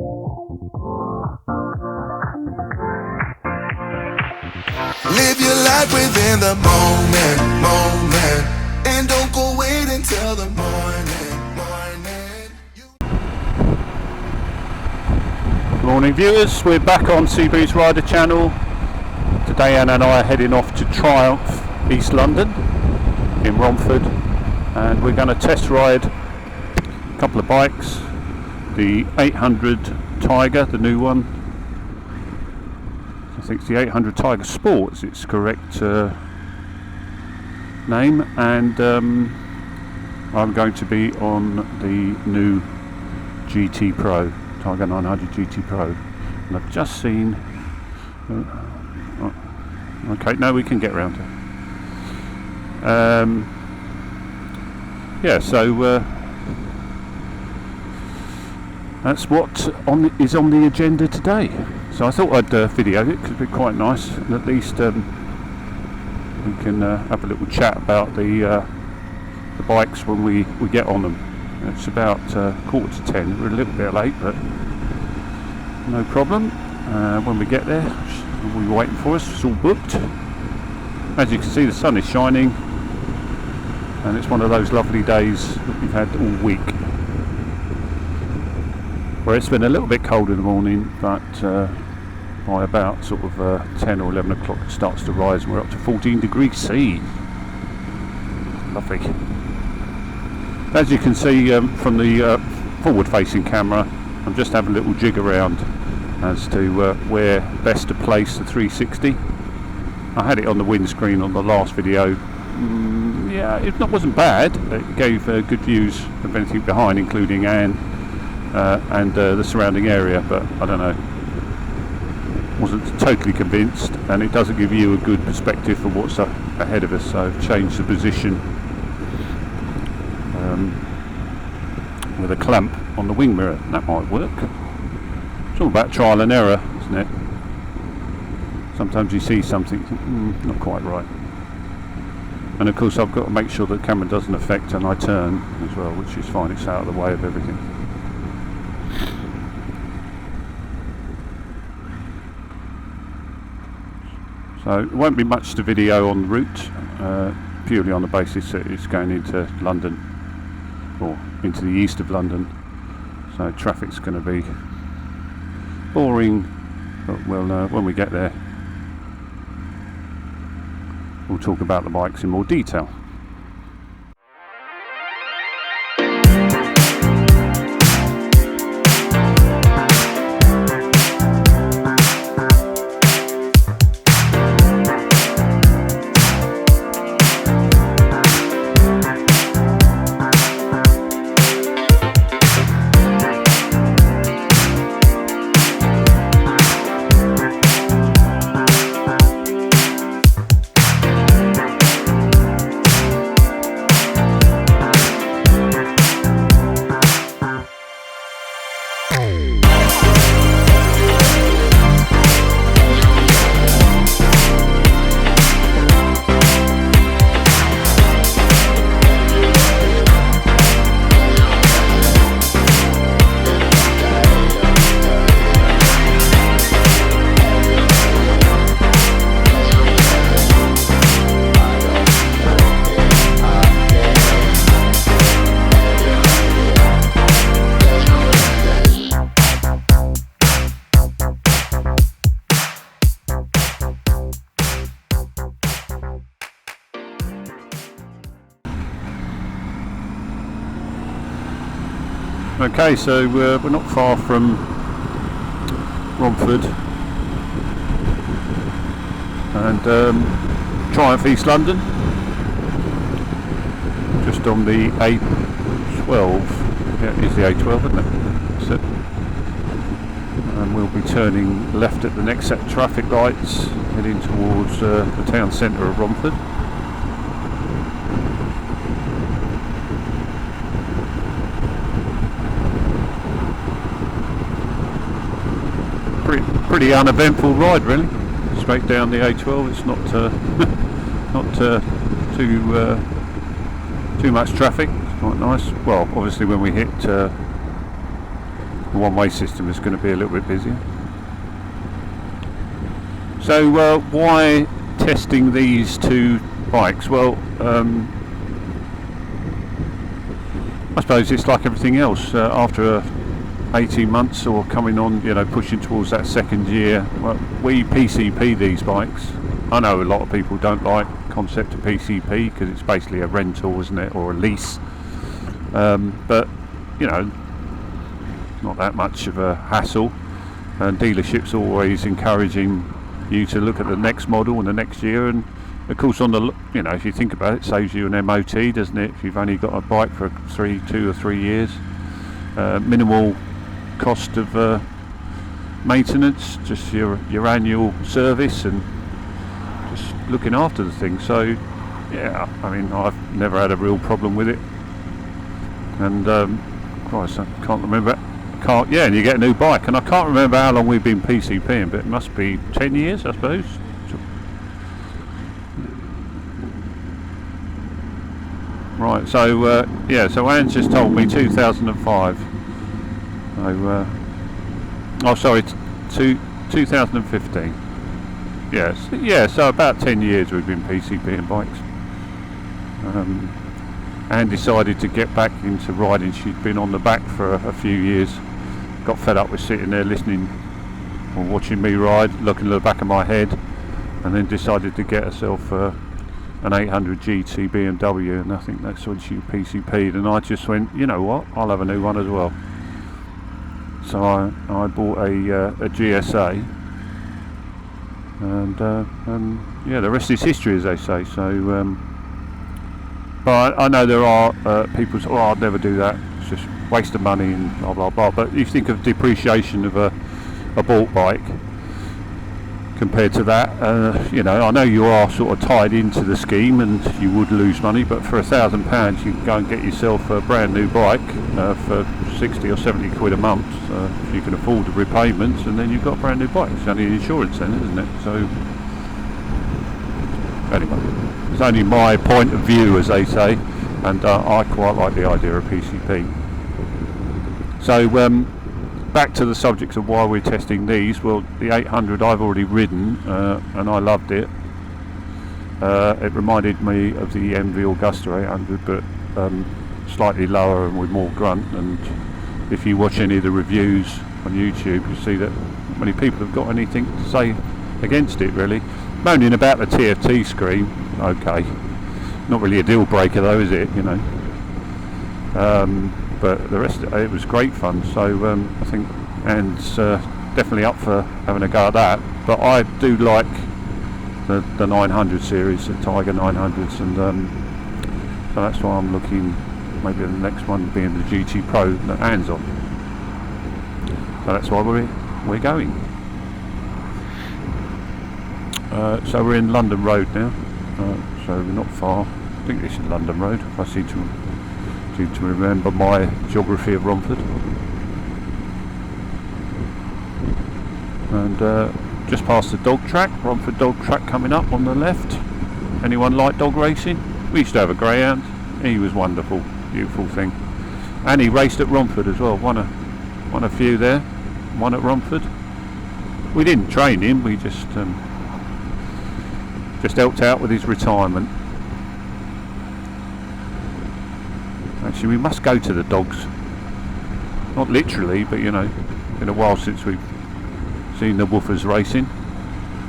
Live your life within the moment, and don't go wait until the morning. Morning viewers, we're back on Seabreeze Rider channel. Today Anna and I are heading off to Triumph East London in Romford, and we're going to test ride a couple of bikes. The 800 Tiger, the new one. I think it's the 800 Tiger Sports, its correct name, and I'm going to be on the new GT Pro, Tiger 900 GT Pro, and I've just seen okay, no, we can get round it. Yeah, so that's what is on the agenda today. So I thought I'd video it because it'd be quite nice, and at least we can have a little chat about the bikes when we get on them. It's about 9:45. We're a little bit late, but no problem. When we get there, we'll be waiting for us. It's all booked. As you can see, the sun is shining, and it's one of those lovely days that we've had all week, where it's been a little bit cold in the morning, but by about sort of 10 or 11 o'clock it starts to rise, and we're up to 14 degrees C. Lovely. As you can see from the forward-facing camera, I'm just having a little jig around as to where best to place the 360. I had it on the windscreen on the last video. Yeah, it wasn't bad. It gave good views of anything behind, including Anne and the surrounding area, but I don't know, wasn't totally convinced, and it doesn't give you a good perspective for what's ahead of us, so I've changed the position with a clamp on the wing mirror. That might work. It's all about trial and error, isn't it? Sometimes you see something, not quite right. And of course I've got to make sure the camera doesn't affect and I turn as well, which is fine, it's out of the way of everything. So it won't be much to video on the route, purely on the basis that it's going into London, or into the east of London, so traffic's going to be boring, but when we get there we'll talk about the bikes in more detail. Okay, so we're not far from Romford and Triumph East London, just on the A12. Yeah, it is the A12, isn't it? That's it. And we'll be turning left at the next set of traffic lights, heading towards the town centre of Romford. Pretty uneventful ride, really. Straight down the A12. It's not too much traffic. It's quite nice. Well, obviously when we hit the one-way system is going to be a little bit busier. So why testing these two bikes? Well, I suppose it's like everything else. After 18 months or coming on, pushing towards that second year, well, we PCP these bikes. I know a lot of people don't like the concept of PCP because it's basically a rental, isn't it, or a lease. But not that much of a hassle, and dealerships always encouraging you to look at the next model and the next year. And of course, on the if you think about it, saves you an MOT, doesn't it, if you've only got a bike for 2 or 3 years. Minimal cost of maintenance, just your annual service and just looking after the thing. So yeah, I mean, I've never had a real problem with it. And Christ, I can't remember. Yeah, and you get a new bike, and I can't remember how long we've been PCPing, but it must be 10 years, I suppose. Right, so so Anne's just told me 2005. So, 2015. Yes, yeah, so about 10 years we've been PCPing bikes. Anne decided to get back into riding. She'd been on the back for a few years, got fed up with sitting there listening or watching me ride, looking at the back of my head, and then decided to get herself an 800 GT BMW, and I think that's when she PCP'd, and I just went, you know what, I'll have a new one as well. So I bought a GSA, and yeah, the rest is history, as they say. So but I know there are people say, I'd never do that, it's just waste of money and blah blah blah. But if you think of depreciation of a bought bike compared to that, I know you are sort of tied into the scheme and you would lose money, but for £1,000 you can go and get yourself a brand new bike for 60 or 70 quid a month, if you can afford the repayments, and then you've got a brand new bike. It's only insurance then, isn't it? So anyway, it's only my point of view, as they say, and I quite like the idea of PCP. So back to the subject of why we're testing these. Well, the 800 I've already ridden, and I loved it. It reminded me of the MV Augusta 800, but slightly lower and with more grunt. And if you watch any of the reviews on YouTube, you see that many people have got anything to say against it, really. Moaning about the TFT screen, okay, not really a deal breaker though, is it? But the rest of it was great fun. So I think Anne's definitely up for having a go at that. But I do like the 900 series, the Tiger 900s, and so that's why I'm looking. Maybe the next one being the GT Pro that Anne's on. So that's why we're going. So we're in London Road now. So we're not far. I think this is London Road, if I seem to remember my geography of Romford. And just past the dog track, Romford dog track coming up on the left. Anyone like dog racing? We used to have a greyhound. He was wonderful, beautiful thing. And he raced at Romford as well. Won a few there. One at Romford. We didn't train him. We just helped out with his retirement. Actually, we must go to the dogs. Not literally, but been a while since we've seen the woofers racing.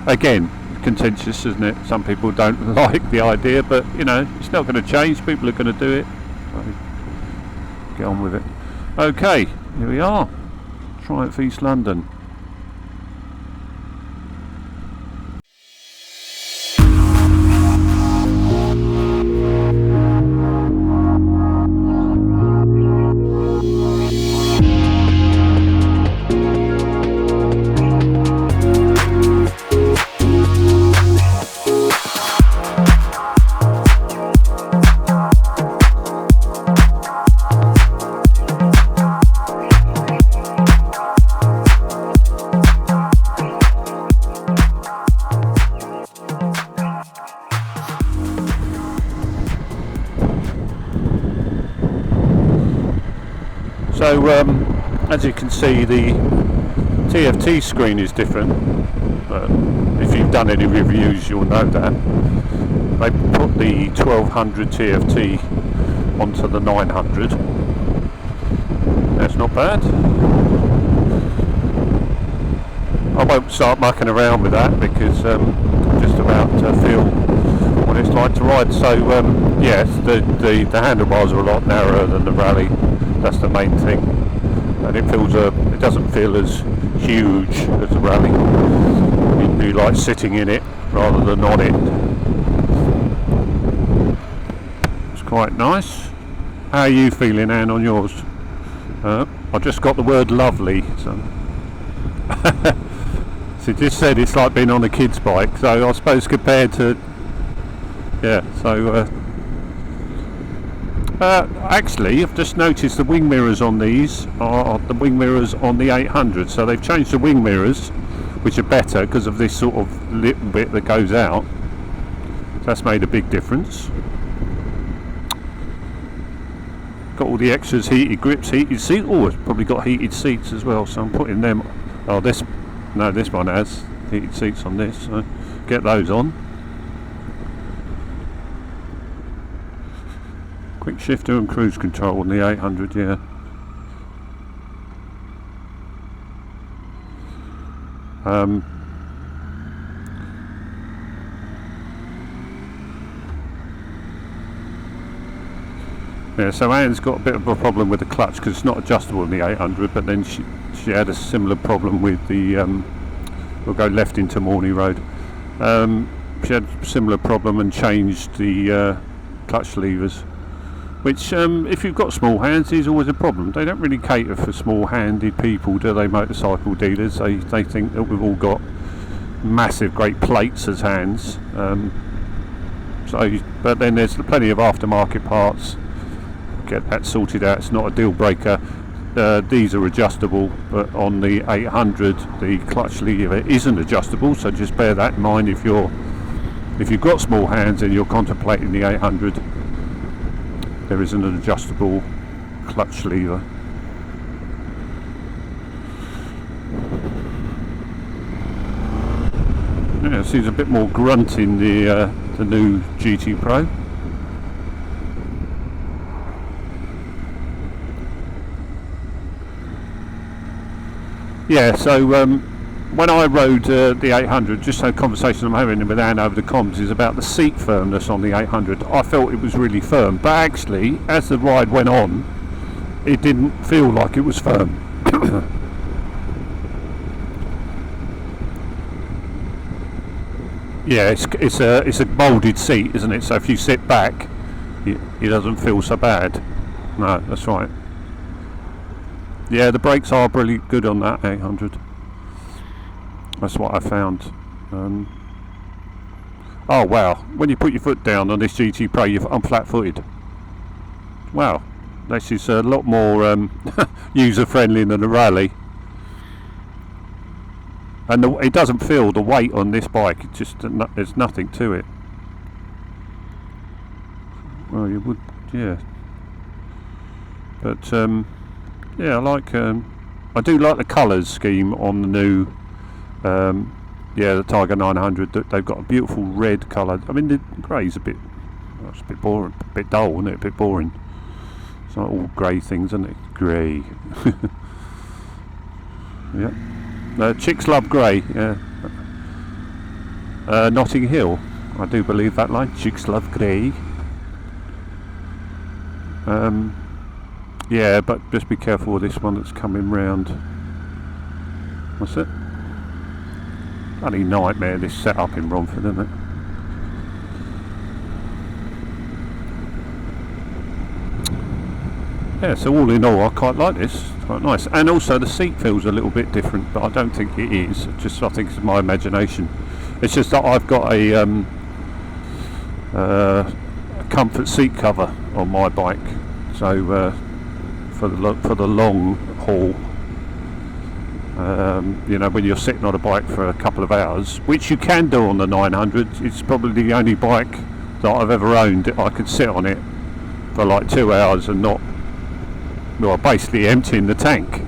Again, contentious, isn't it? Some people don't like the idea, but it's not going to change. People are going to do it. So get on with it. Okay, here we are. Triumph East London. So as you can see, the TFT screen is different. If you've done any reviews, you'll know that. They put the 1200 TFT onto the 900. That's not bad. I won't start mucking around with that because I'm just about to feel what it's like to ride. So yes, the handlebars are a lot narrower than the Rally. That's the main thing, and it doesn't feel as huge as the Rally. You like sitting in it rather than on it. It's quite nice. How are you feeling, Anne, on yours? I just got the word lovely. So. So just said it's like being on a kid's bike. So I suppose compared to, yeah. So actually, I've just noticed the wing mirrors on these are the wing mirrors on the 800. So they've changed the wing mirrors, which are better because of this sort of little bit that goes out. So that's made a big difference. Got all the extras, heated grips, heated seats. Oh, it's probably got heated seats as well, so I'm putting them. Oh, this one has heated seats on this, so get those on. Quick shifter and cruise control on the 800, yeah. Yeah, so Anne's got a bit of a problem with the clutch because it's not adjustable in the 800, but then she had a similar problem with the we'll go left into Morney Road. She had a similar problem and changed the clutch levers, which if you've got small hands is always a problem. They don't really cater for small-handed people, do they, motorcycle dealers? They think that we've all got massive great plates as hands. But then there's plenty of aftermarket parts. Get that sorted out. It's not a deal breaker. These are adjustable, but on the 800 the clutch lever isn't adjustable, so just bear that in mind if you've got small hands and you're contemplating the 800. There isn't an adjustable clutch lever. Yeah, it seems a bit more grunt in the new GT Pro. Yeah, so when I rode the 800, just a conversation I'm having with Anne over the comms is about the seat firmness on the 800. I felt it was really firm, but actually, as the ride went on, it didn't feel like it was firm. Yeah, it's a moulded seat, isn't it? So if you sit back, it doesn't feel so bad. No, that's right. Yeah, the brakes are really good on that 800. That's what I found. Oh wow, when you put your foot down on this GT Pro, I'm flat-footed. Wow, this is a lot more user-friendly than the Rally. And it doesn't feel the weight on this bike, it just, there's nothing to it. Well, you would, yeah. But, yeah, I do like the colours scheme on the new, the Tiger 900. They've got a beautiful red colour. I mean, the grey's it's a bit boring, a bit dull, isn't it? A bit boring. It's not all grey things, isn't it? Grey. Yeah. Chicks love grey. Yeah. Notting Hill. I do believe that line. Chicks love grey. Yeah, but just be careful with this one that's coming round. What's it? Bloody nightmare, this setup in Romford, isn't it? Yeah, so all in all, I quite like this. It's quite nice. And also the seat feels a little bit different, but I don't think it is. I think it's my imagination. It's just that I've got a comfort seat cover on my bike. So for the long haul, when you're sitting on a bike for a couple of hours, which you can do on the 900, it's probably the only bike that I've ever owned that I could sit on it for like 2 hours and not, well, basically emptying the tank.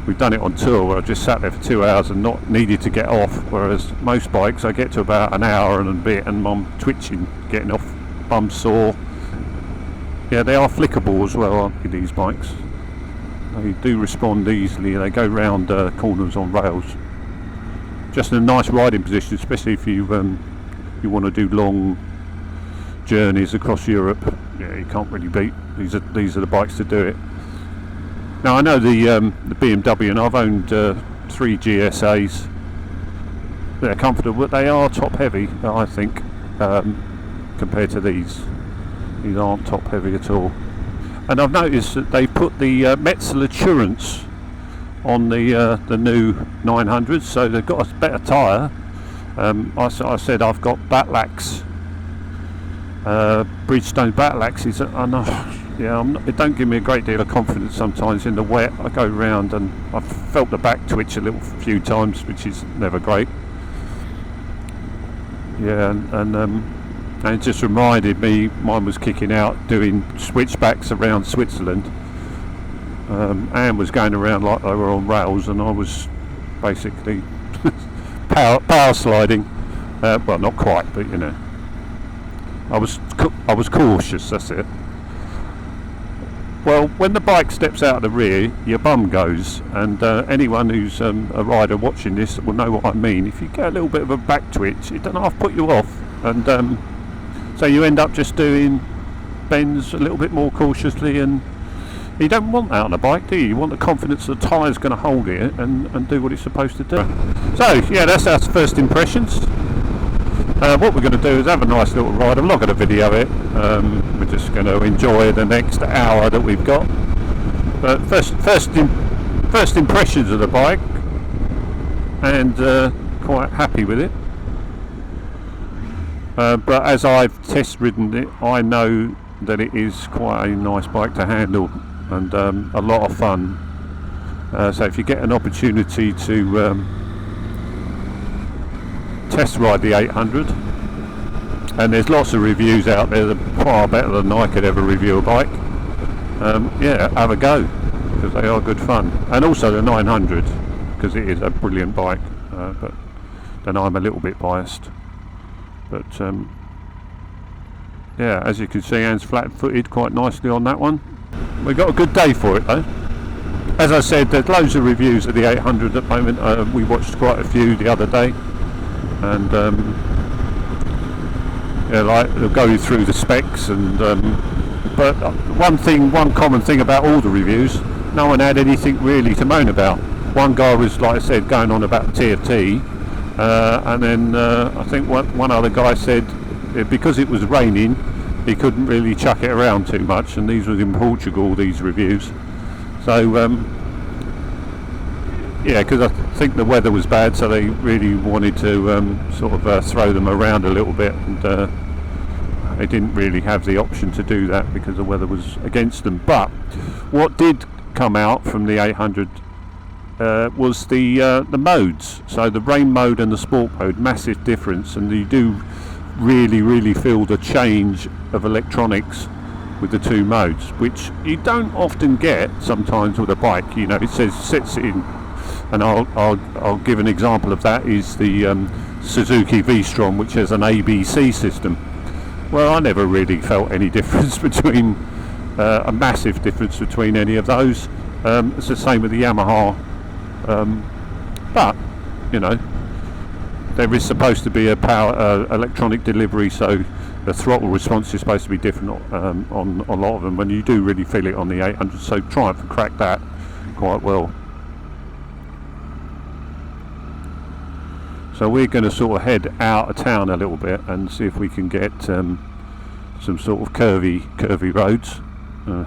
we've done it on tour where I just sat there for 2 hours and not needed to get off, whereas most bikes I get to about an hour and a bit and I'm twitching, getting off, bum sore. Yeah, they are flickable as well, aren't they, these bikes? They do respond easily, they go round corners on rails. Just in a nice riding position, especially if you want to do long journeys across Europe. Yeah, you can't really beat. These are the bikes to do it. Now I know the BMW, and I've owned 3 GSAs. They're comfortable, but they are top heavy, I think, compared to these. These aren't top heavy at all. And I've noticed that they put the Metzeler Assurance on the new 900s, so they've got a better tyre. I said I've got Batlax, Bridgestone Batlaxes, and yeah, it don't give me a great deal of confidence sometimes in the wet. I go round and I've felt the back twitch a few times, which is never great. Yeah, and it just reminded me, mine was kicking out doing switchbacks around Switzerland. Anne was going around like they were on rails, and I was basically power sliding. Well, not quite, but you know, I was cautious. That's it. Well, when the bike steps out of the rear, your bum goes, and anyone who's a rider watching this will know what I mean. If you get a little bit of a back twitch, it doesn't half put you off, and so you end up just doing bends a little bit more cautiously, and you don't want that on a bike, do you? You want the confidence that the tyre's going to hold it and do what it's supposed to do. So yeah, that's our first impressions. What we're going to do is have a nice little ride. I'm not going to video it. We're just going to enjoy the next hour that we've got. But first impressions of the bike, and quite happy with it. But as I've test ridden it, I know that it is quite a nice bike to handle, and a lot of fun. So if you get an opportunity to test ride the 800, and there's lots of reviews out there that are far better than I could ever review a bike, yeah, have a go, because they are good fun. And also the 900, because it is a brilliant bike, but then I'm a little bit biased. But yeah, as you can see, Anne's flat-footed quite nicely on that one. We got a good day for it though. As I said, there's loads of reviews of the 800 at the moment. We watched quite a few the other day, and yeah, like they'll go through the specs, and but one common thing about all the reviews, no one had anything really to moan about. One guy was, like I said, going on about the TFT. And then I think one other guy said because it was raining he couldn't really chuck it around too much, and these was in Portugal, these reviews. So yeah, because I think the weather was bad, so they really wanted to sort of throw them around a little bit, and they didn't really have the option to do that because the weather was against them. But what did come out from the 800 was the modes. So the rain mode and the sport mode, massive difference, and you do really feel the change of electronics with the two modes, which you don't often get sometimes with a bike. You know, it says sets it in, and I'll give an example of that is the Suzuki V-Strom, which has an ABC system. Well, I never really felt any difference between a massive difference between any of those. It's the same with the Yamaha. But you know, there is supposed to be a power electronic delivery, so the throttle response is supposed to be different on a lot of them, and you do really feel it on the 800. So Triumph cracked that quite well. So we're going to sort of head out of town a little bit and see if we can get some sort of curvy roads,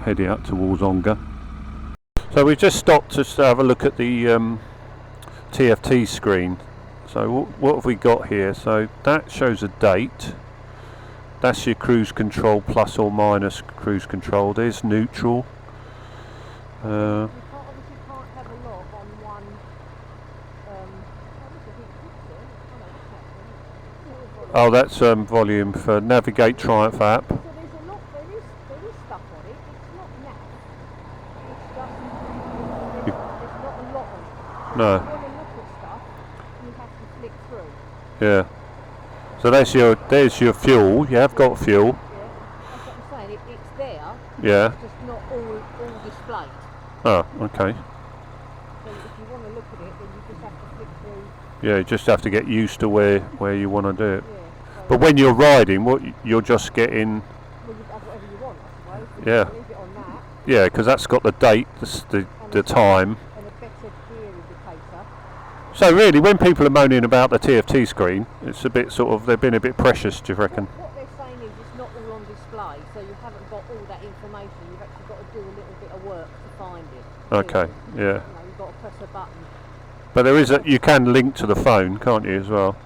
heading out towards Ongar. So we've just stopped to have a look at the TFT screen. So what have we got here? So that shows a date. That's your cruise control, plus or minus cruise control. There's neutral. You obviously can't have a lot on one. Oh, that's volume for Navigate Triumph app. So there's a lot. There is stuff on it. It's not nav. It's just there's not a lot on No. If you want to look at stuff, you have to flick through. Yeah. So there's your fuel. You have got fuel. Yeah, that's what I'm saying. It's there, Yeah. it's just not all displayed. Oh, okay. So if you want to look at it, then you just have to flick through. Yeah, you just have to get used to where you want to do it. Yeah. So But when you're riding, what you're just getting, well, you have whatever you want, I suppose. Yeah. Leave it on that, yeah, because that's got the date, the time. and a better gear indicator. So really, when people are moaning about the TFT screen, it's a bit sort of, they've been a bit precious, do you reckon? What they're saying is it's not all on display, so you haven't got all that information. You've actually got to do a little bit of work to find it. Okay, really. yeah. You know, you've got to press a button. But there is you can link to the phone, can't you, as well?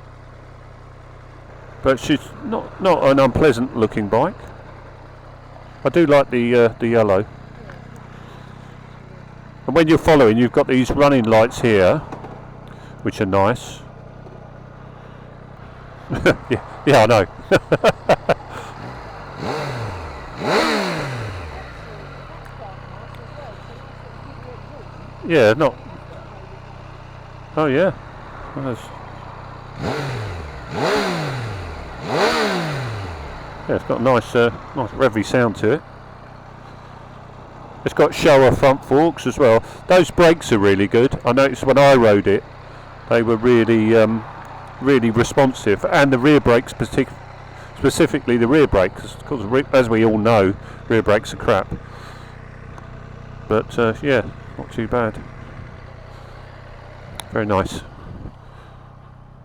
But she's not an unpleasant looking bike. I do like the yellow. And when you're following, you've got these running lights here, which are nice. yeah, I know. Yeah, not. Oh yeah. Yeah, it's got a nice revvy sound to it. It's got shower front forks as well. Those brakes are really good. I noticed when I rode it, they were really, really responsive, and the rear brakes, specifically the rear brakes, because as we all know, rear brakes are crap. But yeah, not too bad. Very nice.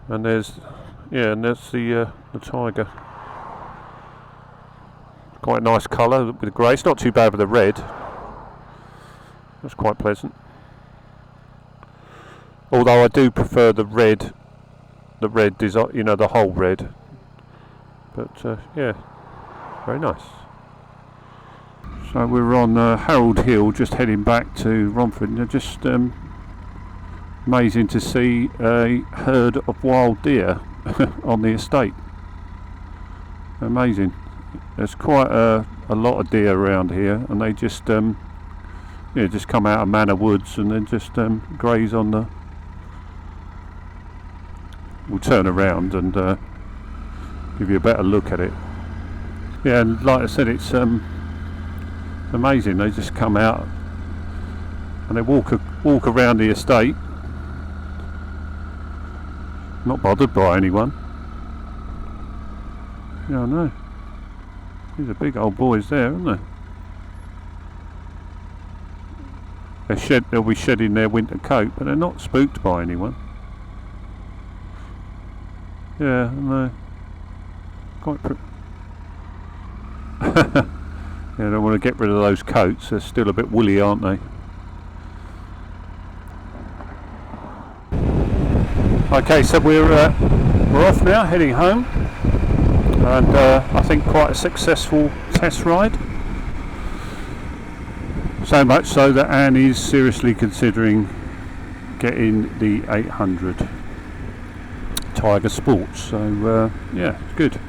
And there's the Tiger. Quite a nice colour with the grey. It's not too bad with the red. That's quite pleasant. Although I do prefer the red design, you know, the whole red. But yeah, very nice. So we're on Harold Hill, just heading back to Romford. And just amazing to see a herd of wild deer on the estate. Amazing. There's quite a lot of deer around here, and they just just come out of Manor Woods and then just graze on the. We'll turn around and give you a better look at it. Yeah, and like I said, it's amazing. They just come out and they walk around the estate, not bothered by anyone. Yeah, I know. These are big old boys there, aren't they? They'll be shedding their winter coat, but they're not spooked by anyone. Yeah, I know. Quite yeah, I don't want to get rid of those coats. They're still a bit woolly, aren't they? Okay, so we're off now, heading home. And I think quite a successful test ride. So much so that Anne is seriously considering getting the 800 Tiger Sports. So yeah, it's good.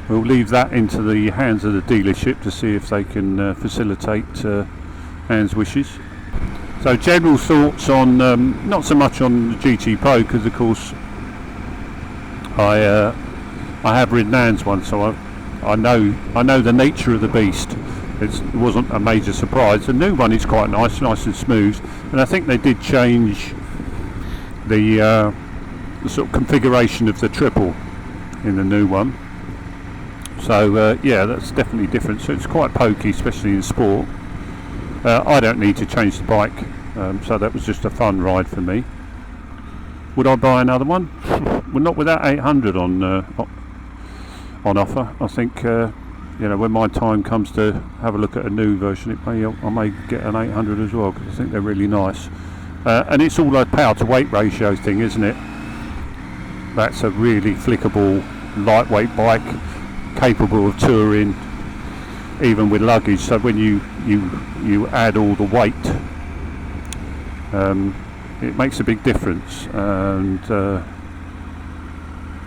We'll leave that into the hands of the dealership to see if they can facilitate Anne's wishes. So general thoughts on, not so much on the GT Pro, because of course I have ridden Anne's one, so I know the nature of the beast. It wasn't a major surprise. The new one is quite nice and smooth, and I think they did change the sort of configuration of the triple in the new one. So yeah, that's definitely different. So it's quite pokey, especially in sport. I don't need to change the bike, so that was just a fun ride for me. Would I buy another one? Well, not with that 800 on offer. I think you know, when my time comes to have a look at a new version, I may get an 800 as well, because I think they're really nice. And it's all a power to weight ratio thing, isn't it? That's a really flickable, lightweight bike, capable of touring even with luggage. So when you add all the weight, it makes a big difference. And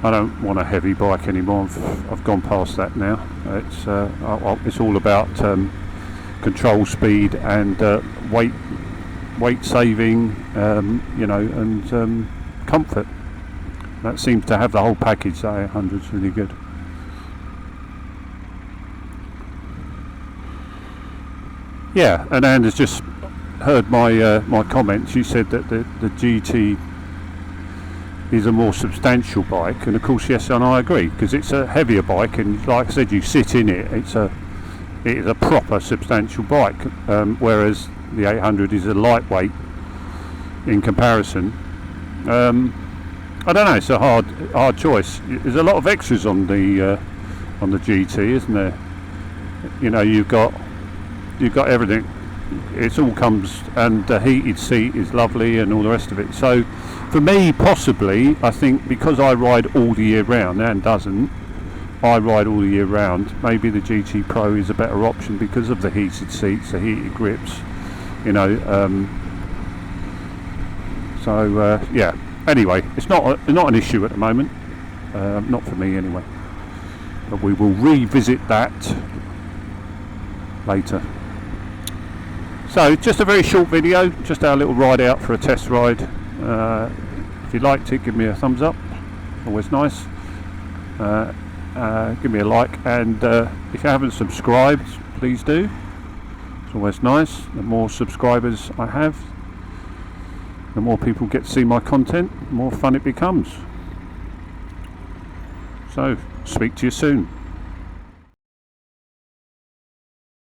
I don't want a heavy bike anymore. I've gone past that now. It's all about control, speed, and weight weight saving, you know, and comfort. That seems to have the whole package. That 800's really good. Yeah, and Anne has just heard my my comments. You said that the GT is a more substantial bike, and of course, yes, and I agree, because it's a heavier bike, and like I said, you sit in it. It is a proper substantial bike, whereas the 800 is a lightweight in comparison. I don't know. It's a hard choice. There's a lot of extras on the GT, isn't there? You know, you've got everything. It all comes, and the heated seat is lovely, and all the rest of it. So, for me, possibly, I think because I ride all the year round, Anne doesn't. I ride all the year round. Maybe the GT Pro is a better option because of the heated seats, the heated grips. You know. Yeah. Anyway, it's not an issue at the moment. Not for me, anyway. But we will revisit that later. So, just a very short video, just our little ride out for a test ride. If you liked it, give me a thumbs up, always nice. Give me a like, and if you haven't subscribed, please do. It's always nice. The more subscribers I have, the more people get to see my content, the more fun it becomes. So, speak to you soon.